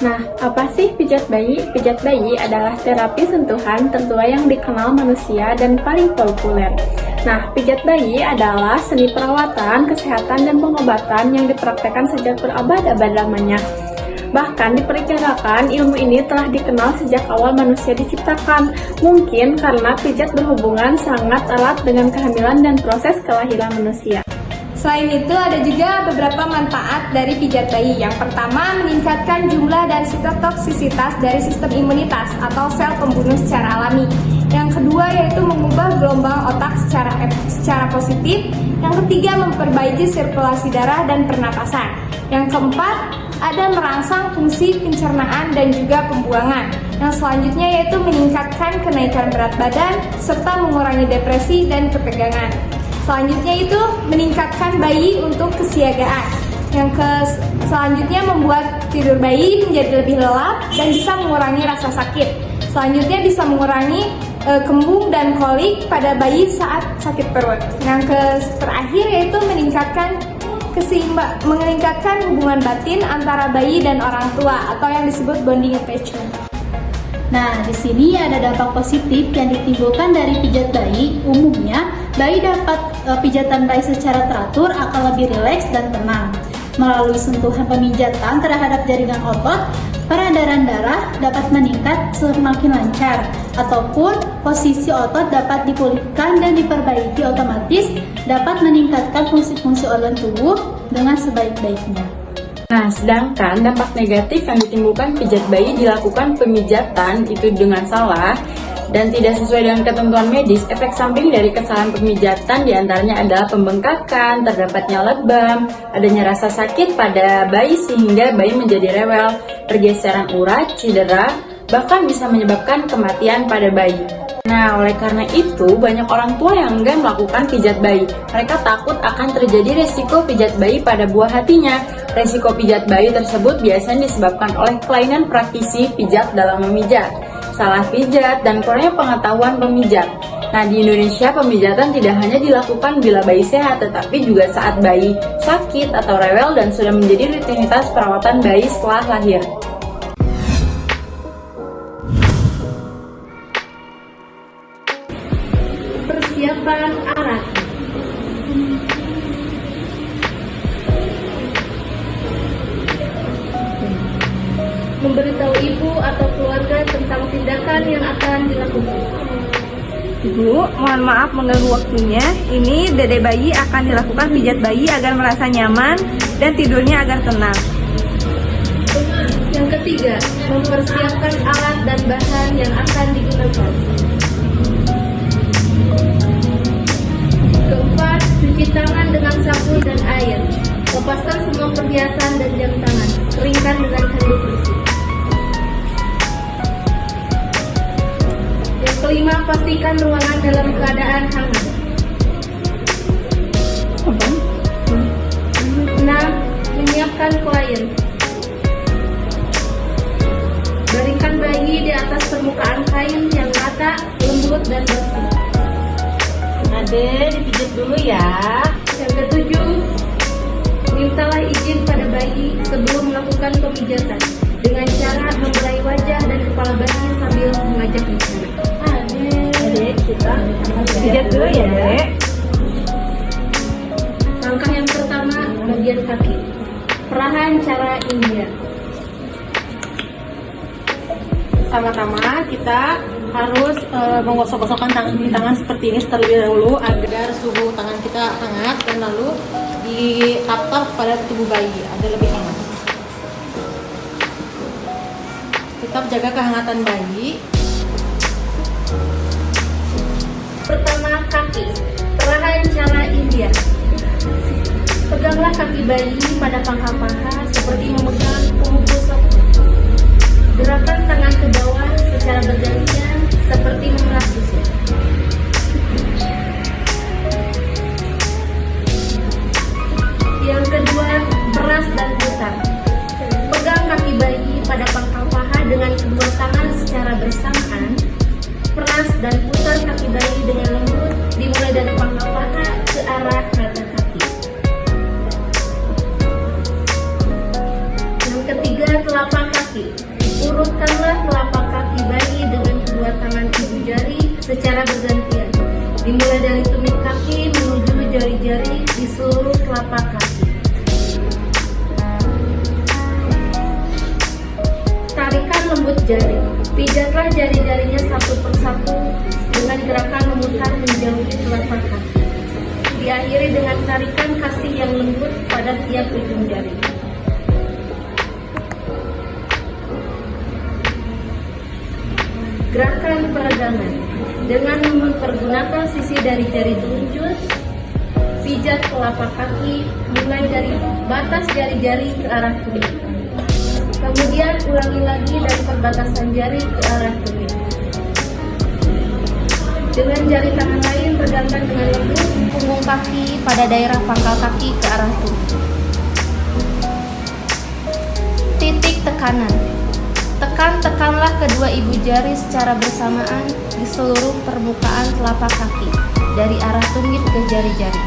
Nah, apa sih pijat bayi? Pijat bayi adalah terapi sentuhan tertua yang dikenal manusia dan paling populer. Nah, pijat bayi adalah seni perawatan, kesehatan, dan pengobatan yang dipraktekkan sejak berabad-abad lamanya. Bahkan diperkirakan ilmu ini telah dikenal sejak awal manusia diciptakan. Mungkin karena pijat berhubungan sangat erat dengan kehamilan dan proses kelahiran manusia. Selain itu, ada juga beberapa manfaat dari pijat bayi. Yang pertama, meningkatkan jumlah dan sitotoksisitas dari sistem imunitas atau sel pembunuh secara alami. Yang kedua, yaitu mengubah gelombang otak secara positif. Yang ketiga, memperbaiki sirkulasi darah dan pernapasan. Yang keempat, ada merangsang fungsi pencernaan dan juga pembuangan. Yang selanjutnya yaitu meningkatkan kenaikan berat badan serta mengurangi depresi dan ketegangan. Selanjutnya itu meningkatkan bayi untuk kesiagaan. Selanjutnya membuat tidur bayi menjadi lebih lelap dan bisa mengurangi rasa sakit. Selanjutnya bisa mengurangi kembung dan kolik pada bayi saat sakit perut. Yang terakhir yaitu meningkatkan hubungan batin antara bayi dan orang tua atau yang disebut bonding attachment. Nah, di sini ada dampak positif yang ditimbulkan dari pijat bayi. Umumnya, bayi dapat pijatan bayi secara teratur akan lebih rileks dan tenang. Melalui sentuhan pemijatan terhadap jaringan otot, peredaran darah dapat meningkat semakin lancar, ataupun posisi otot dapat dipulihkan dan diperbaiki otomatis dapat meningkatkan fungsi-fungsi organ tubuh dengan sebaik-baiknya. Nah, sedangkan dampak negatif yang ditimbulkan pijat bayi dilakukan pemijatan itu dengan salah dan tidak sesuai dengan ketentuan medis. Efek samping dari kesalahan pemijatan diantaranya adalah pembengkakan, terdapatnya lebam, adanya rasa sakit pada bayi sehingga bayi menjadi rewel, pergeseran urat, cedera, bahkan bisa menyebabkan kematian pada bayi. Nah, oleh karena itu, banyak orang tua yang enggan melakukan pijat bayi. Mereka takut akan terjadi resiko pijat bayi pada buah hatinya. Resiko pijat bayi tersebut biasanya disebabkan oleh kelainan praktisi pijat dalam memijat, salah pijat, dan kurangnya pengetahuan pemijat. Nah, di Indonesia, pemijatan tidak hanya dilakukan bila bayi sehat, tetapi juga saat bayi sakit atau rewel dan sudah menjadi rutinitas perawatan bayi setelah lahir. Persiapan alat. Memberitahu ibu atau keluarga tentang tindakan yang akan dilakukan. Ibu, mohon maaf mengganggu waktunya. Ini dede bayi akan dilakukan pijat bayi agar merasa nyaman dan tidurnya agar tenang. Yang ketiga, mempersiapkan alat dan bahan yang akan digunakan. Keempat, cuci tangan dengan sabun dan air. Lepaskan semua perhiasan dan jam tangan. Keringkan dengan handuk bersih. Yang kelima, pastikan ruangan dalam keadaan hangat. 6. Menyiapkan klien. Baringkan bayi di atas permukaan kain yang rata, lembut, dan bersih. Ade, dipijat dulu ya. Yang ketujuh, mintalah izin pada bayi sebelum melakukan pemijatan dengan cara membelai wajah dan kepala bayi sambil mengajak bicara. Ade, kita Pijat dulu ya, Dek. Langkah yang pertama, bagian kaki. Perahan cara India. Pertama-tama kita harus menggosok-gosokkan tangan seperti ini terlebih dahulu agar suhu tangan kita hangat dan lalu ditap-tap pada tubuh bayi agar lebih hangat. Tetap jaga kehangatan bayi. Pertama, kaki. Perahan cara India. Peganglah kaki bayi pada pangkal paha seperti memegang punggung sapu. Gerakan tangan ke bawah secara bergantian seperti memeras susu. Yang kedua, peras dan putar. Pegang kaki bayi pada pangkal paha dengan kedua tangan secara bersamaan. Peras dan putar kaki bayi dengan lembut dimulai dari pangkal paha ke arah mata kaki. Yang ketiga, telapak kaki. secara bergantian, dimulai dari tumit kaki menuju jari-jari di seluruh telapak kaki. Tarikan lembut jari. Pijatlah jari-jarinya satu persatu dengan gerakan memutar menjauhi telapak kaki. Diakhiri dengan tarikan kasih yang lembut pada tiap ujung jari. Gerakan peregangan. Dengan mempergunakan sisi dari jari telunjuk, pijat telapak kaki mulai dari batas jari-jari ke arah tumit. Kemudian ulangi lagi dari perbatasan jari ke arah tumit. Dengan jari tangan lain pegangkan dengan lembut punggung kaki pada daerah pangkal kaki ke arah tumit. Titik tekanan. Tekanlah kedua ibu jari secara bersamaan di seluruh permukaan telapak kaki dari arah tumit ke jari-jari.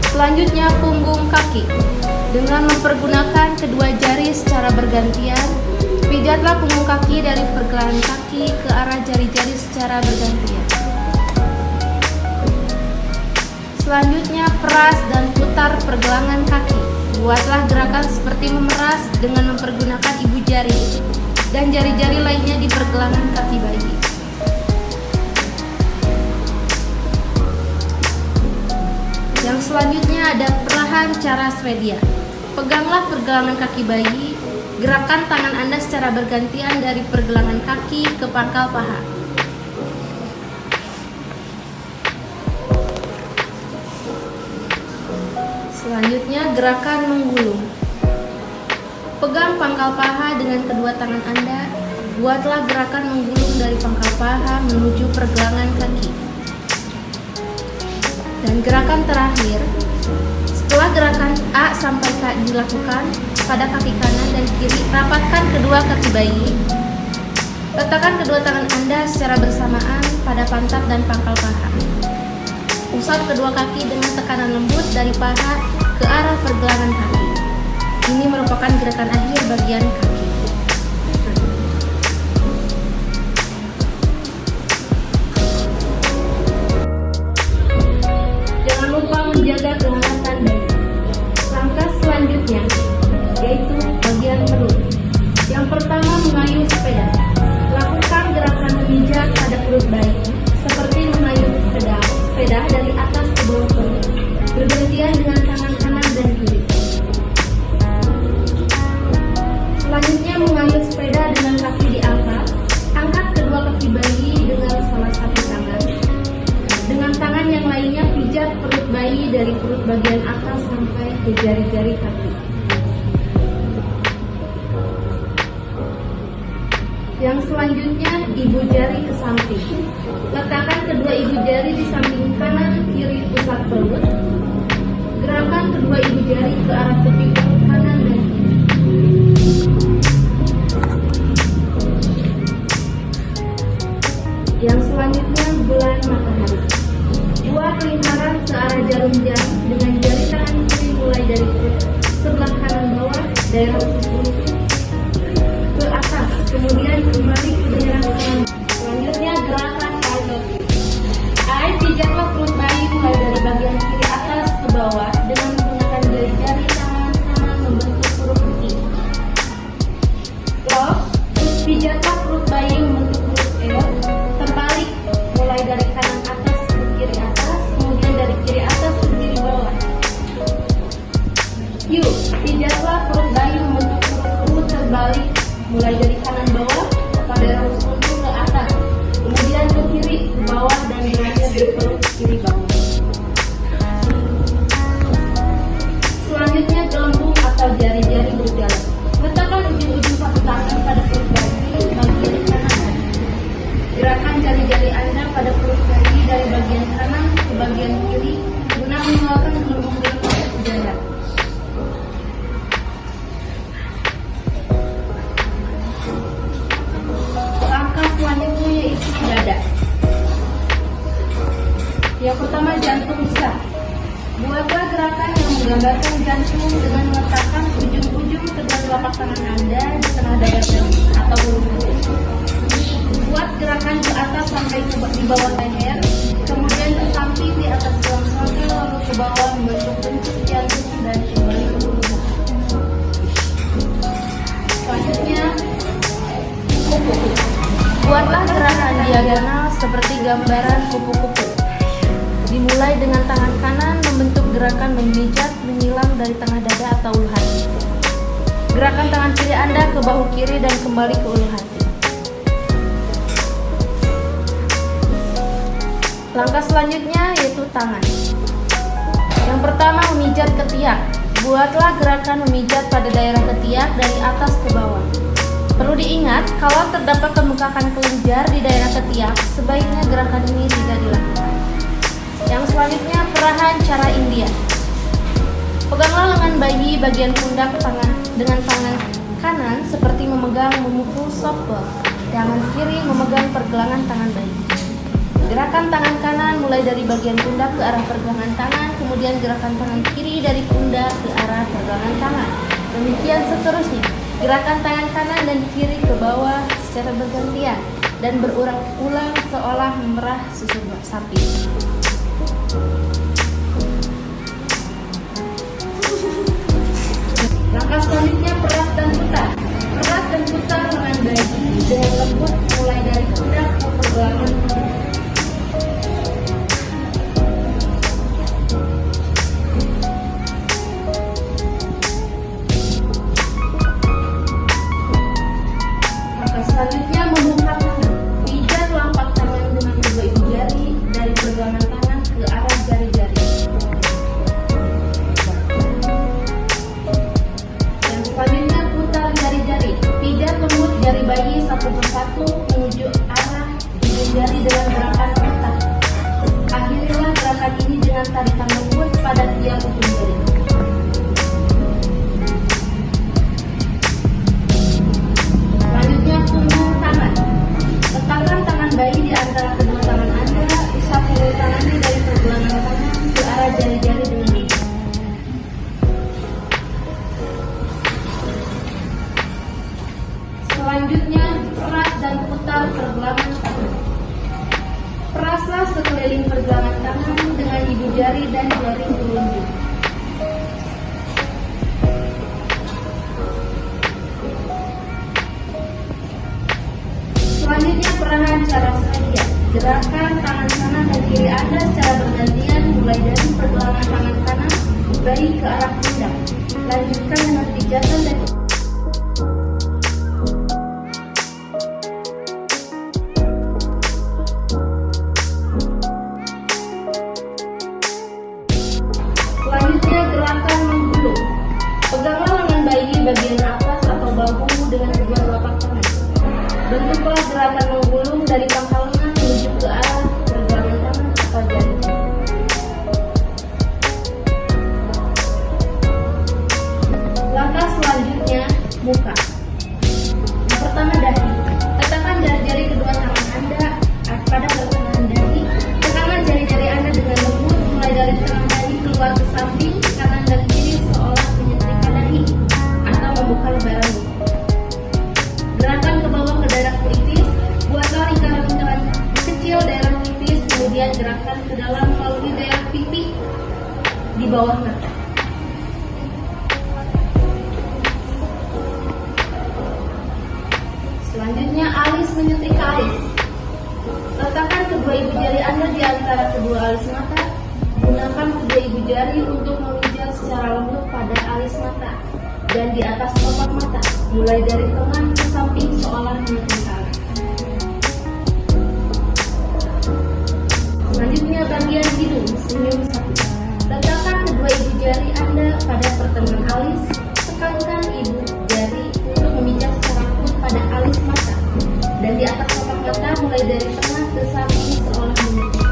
Selanjutnya punggung kaki. Dengan mempergunakan kedua jari secara bergantian, pijatlah punggung kaki dari pergelangan kaki ke arah jari-jari secara bergantian. Selanjutnya peras dan putar pergelangan kaki. Buatlah gerakan seperti memeras dengan mempergunakan ibu jari dan jari-jari lainnya di pergelangan kaki bayi. Yang selanjutnya ada perlahan cara Swedia. Peganglah pergelangan kaki bayi, gerakan tangan Anda secara bergantian dari pergelangan kaki ke pangkal paha. Selanjutnya gerakan menggulung. Pegang pangkal paha dengan kedua tangan Anda, buatlah gerakan menggulung dari pangkal paha menuju pergelangan kaki. Dan gerakan terakhir, setelah gerakan A sampai K dilakukan pada kaki kanan dan kiri, rapatkan kedua kaki bayi. Letakkan kedua tangan Anda secara bersamaan pada pantat dan pangkal paha. Usap kedua kaki dengan tekanan lembut dari paha ke arah pergelangan kaki. Ini merupakan gerakan akhir bagian kaki. Jangan lupa menjaga kehangatan dada. Langkah selanjutnya yaitu bagian perut. Yang pertama, mengayuh sepeda. Lakukan gerakan memijat pada perut bayi seperti mengayuh sepeda dari atas ke bawah perut, bergantian dengan tangan kanan dan kiri. Selanjutnya, mengayuh sepeda dengan kaki diangkat. Angkat kedua kaki bayi dengan salah satu tangan. Dengan tangan yang lainnya pijat perut bayi dari perut bagian atas sampai ke jari-jari kaki. Yang selanjutnya, ibu jari ke samping. Letakkan kedua ibu jari di samping kanan kiri pusat perut. Gerakan kedua ibu jari ke arah tepi perut kanan dan kiri. Yang selanjutnya, bulan matahari. Buat lingkaran searah jarum jam dengan jari tangan kiri mulai dari perut sebelah kanan bawah, daerah usus mulut ke atas, kemudian kembali ke daerah kanan. Selanjutnya gerakan Kaizen. Pijatlah perut bayi mulai dari bagian kiri atas ke bawah dengan menggunakan jari-jari tangan kanan membentuk huruf I. Lock. Pijatlah perut bayi membentuk huruf L. Terbalik mulai dari kanan atas ke kiri atas, kemudian dari kiri atas ke kiri bawah. Q. Pijatlah perut bayi membentuk huruf U terbalik mulai dari kanan bawah pada usus mulut ke atas, kemudian ke kiri ke bawah dan berakhir di perut kiri bawah. Selanjutnya gelembung atau jari-jari berjalan. Letakkan ujung-ujung satu tangan pada perut bayi bagian kanan. Gerakan jari-jari Anda pada perut bayi dari bagian kanan ke bagian kiri guna mengeluarkan gelembung-gelembung sejajar. Langkah selanjutnya yaitu dada. Yang pertama, jantung besar. Buatlah gerakan yang menggambarkan jantung dengan meletakkan ujung-ujung diagonal seperti gambaran kupu-kupu. Dimulai dengan tangan kanan membentuk gerakan memijat menyilam dari tengah dada atau ulu hati. Gerakan tangan kiri Anda ke bahu kiri dan kembali ke ulu hati. Langkah selanjutnya yaitu tangan. Yang pertama, memijat ketiak. Buatlah gerakan memijat pada daerah ketiak dari atas ke bawah. Perlu diingat, kalau terdapat pembengkakan kelenjar di daerah ketiak, sebaiknya gerakan ini tidak dilakukan. Yang selanjutnya, perahan cara India. Peganglah lengan bayi bagian pundak tangan dengan tangan kanan seperti memegang memukul softball. Tangan kiri memegang pergelangan tangan bayi. Gerakan tangan kanan mulai dari bagian pundak ke arah pergelangan tangan, kemudian gerakan tangan kiri dari pundak ke arah pergelangan tangan. Demikian seterusnya, gerakan tangan kanan dan kiri ke bawah secara bergantian dan berulang-ulang seolah memerah susu sapi. Langkah selanjutnya, peras dan putar. Peras dan putar lengan bayi dengan lembut mulai dari pundak ke pergelangan tangan. Selanjutnya, membuka tangan. Pijat lapak tangan dengan kedua ibu jari dari pergelangan tangan ke arah jari-jari. Yang selanjutnya, putar jari-jari. Pijat lembut jari bayi satu persatu menuju arah ibu jari dengan gerakan putar. Akhirilah gerakan ini dengan tarikan lembut pada tiap ujung jari. Punggung tangan. Letakkan tangan bayi di antara kedua tangan Anda, usap punggung tangannya dari pergelangan tangan ke arah jari-jari dengan lembut. Selanjutnya, peras dan putar pergelangan tangan. Peraslah sekeliling pergelangan tangan dengan ibu jari dan jari telunjuk. Selanjutnya, perahan cara selanjutnya. Gerakan tangan kanan dan kiri Anda secara bergantian mulai dari pergelangan tangan kanan bayi ke arah pundak. Lanjutkan dengan pijatan dan selanjutnya, gerakan menggulung. Peganglah lengan bayi bagian atas atau bahu dengan kedua telapak tangan. Bentuklah gerakan menggulung dari pangkal lengan menuju ke arah pergelangan tangan atau jari. Langkah selanjutnya, muka. Yang pertama, dahi. Letakkan jari-jari kedua tangan Anda pada pertengahan dahi. Tekankan jari-jari Anda dengan lembut mulai dari tengah dahi keluar ke samping kanan dan kiri seolah menyetrika dahi atau membuka lebaran muka. Gerakan ke bawah ke daerah pelipis, buatlah lingkaran-lingkaran kecil daerah pelipis, kemudian gerakan ke dalam melalui daerah pipi di bawah mata. Selanjutnya, alis menyetrika alis. Letakkan kedua ibu jari Anda di antara kedua alis mata. Gunakan kedua ibu jari untuk memijat secara lembut pada alis mata dan di atas kelopak mata, mulai dari tengah ke samping seolah menyetrika. Selanjutnya, bagian hidung, senyum sapi. Letakkan kedua ibu jari Anda pada pertengahan alis. Tekankan ibu jari untuk memijat secara lembut pada alis mata dan di atas kelopak mata, mulai dari tengah ke samping seolah menyetrika.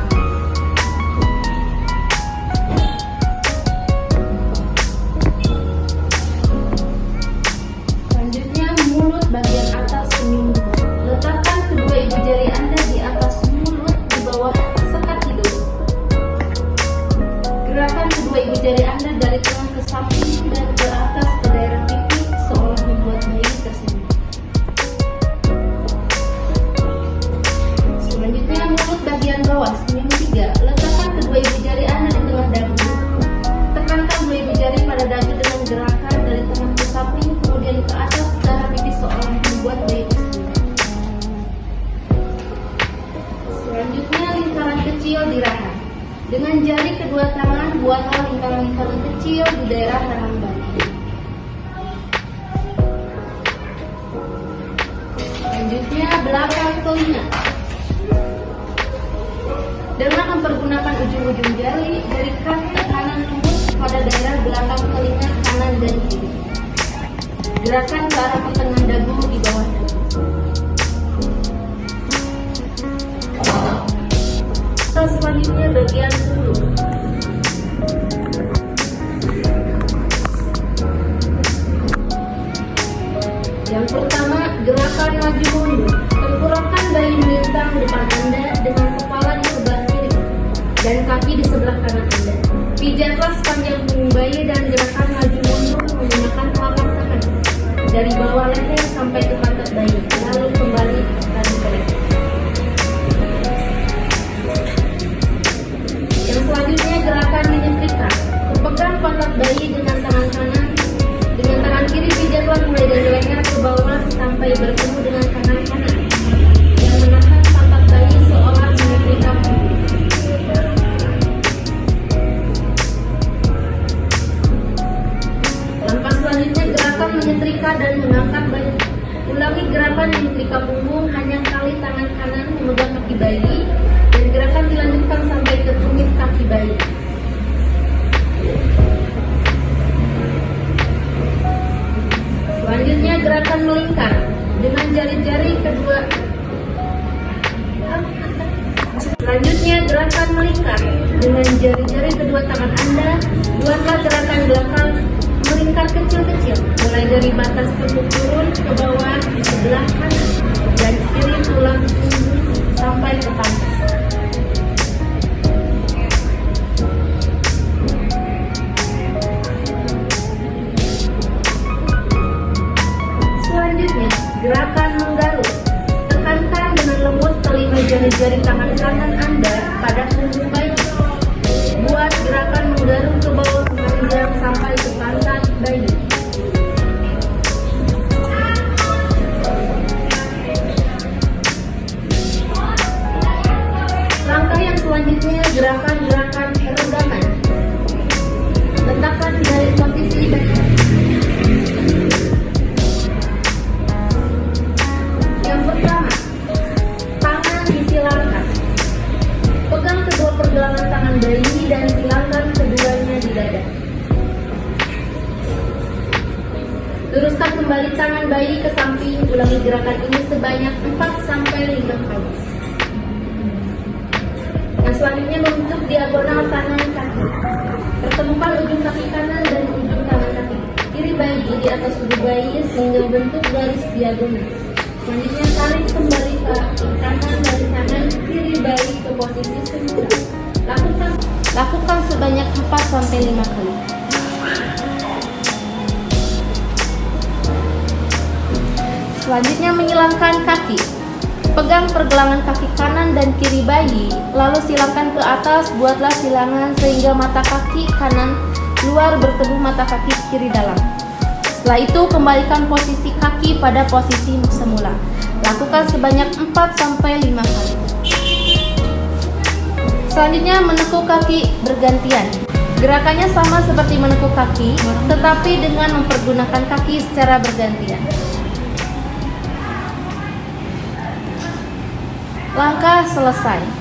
Bagian atas senyum. Letakkan kedua ibu jari Anda di atas mulut di bawah sekat hidung. Gerakan kedua ibu jari Anda dari tengah ke samping dan ke atas ke daerah pipi seolah membuat bayi tersenyum. Selanjutnya, belakang telinga. Dengan mempergunakan ujung-ujung jari, berikan tekanan lembut pada daerah belakang telinga kanan dan kiri. Gerakan ke arah pertengahan dagu di bawah dagu. Selanjutnya, bagian hulu. Yang pertama, gerakan maju mundur. Tengkurakan bayi melintang depan Anda dengan kepala di sebelah kiri dan kaki di sebelah kanan Anda. Pijatlah sepanjang punggung bayi dan gerakan maju mundur menggunakan telapak tangan dari bawah leher sampai ke pantat bayi, lalu kembali tadi ke leher. Yang selanjutnya, gerakan menyetrika. Pegang pantat bayi dengan tangan kanan. Dengan tangan kiri pijatlah mulai dari leher ke bawah sampai bertemu dengan tangan kanan yang menahan pantat bayi seolah menyetrika punggung. Langkah selanjutnya, gerakan menyetrika dan mengangkat bayi. Ulangi gerakan menyetrika punggung hanya kali tangan kanan memegang kaki bayi dan gerakan dilanjutkan sampai ke tumit kaki bayi. Selanjutnya, gerakan melingkar dengan jari-jari kedua. Selanjutnya, gerakan melingkar dengan jari-jari kedua tangan Anda. Buatlah gerakan belakang melingkar kecil-kecil, mulai dari batas tepuk turun ke bawah di sebelah kanan dan kiri tulang punggung sampai ke pantat. Selanjutnya, gerakan menggaruk. Tekankan dengan lembut kelima jari-jari tangan kanan Anda pada punggung bayi. Buat gerakan menggaruk ke bawah memanjang sampai ke pantat bayi. Langkah yang selanjutnya, gerakan-gerakan peregangan. Letakkan jari posisi bayi. Yang pertama, tangan disilangkan. Pegang kedua pergelangan tangan bayi dan silangkan keduanya di dada. Luruskan kembali tangan bayi ke samping. Ulangi gerakan ini sebanyak 4-5 kali. Yang selanjutnya, membentuk diagonal tangan kaki. Pertemukan ujung kaki kanan dan ujung tangan kaki kiri bayi di atas tubuh bayi sehingga membentuk garis diagonal. Selanjutnya, tarik kembali kaki kanan dari tangan kiri bayi ke posisi semula. Lakukan sebanyak 4-5 kali. Selanjutnya, menyilangkan kaki. Pegang pergelangan kaki kanan dan kiri bayi, lalu silangkan ke atas. Buatlah silangan sehingga mata kaki kanan luar bertemu mata kaki kiri dalam. Setelah itu, kembalikan posisi kaki pada posisi semula. Lakukan sebanyak 4-5 kali. Selanjutnya, menekuk kaki bergantian. Gerakannya sama seperti menekuk kaki, tetapi dengan mempergunakan kaki secara bergantian. Langkah selesai.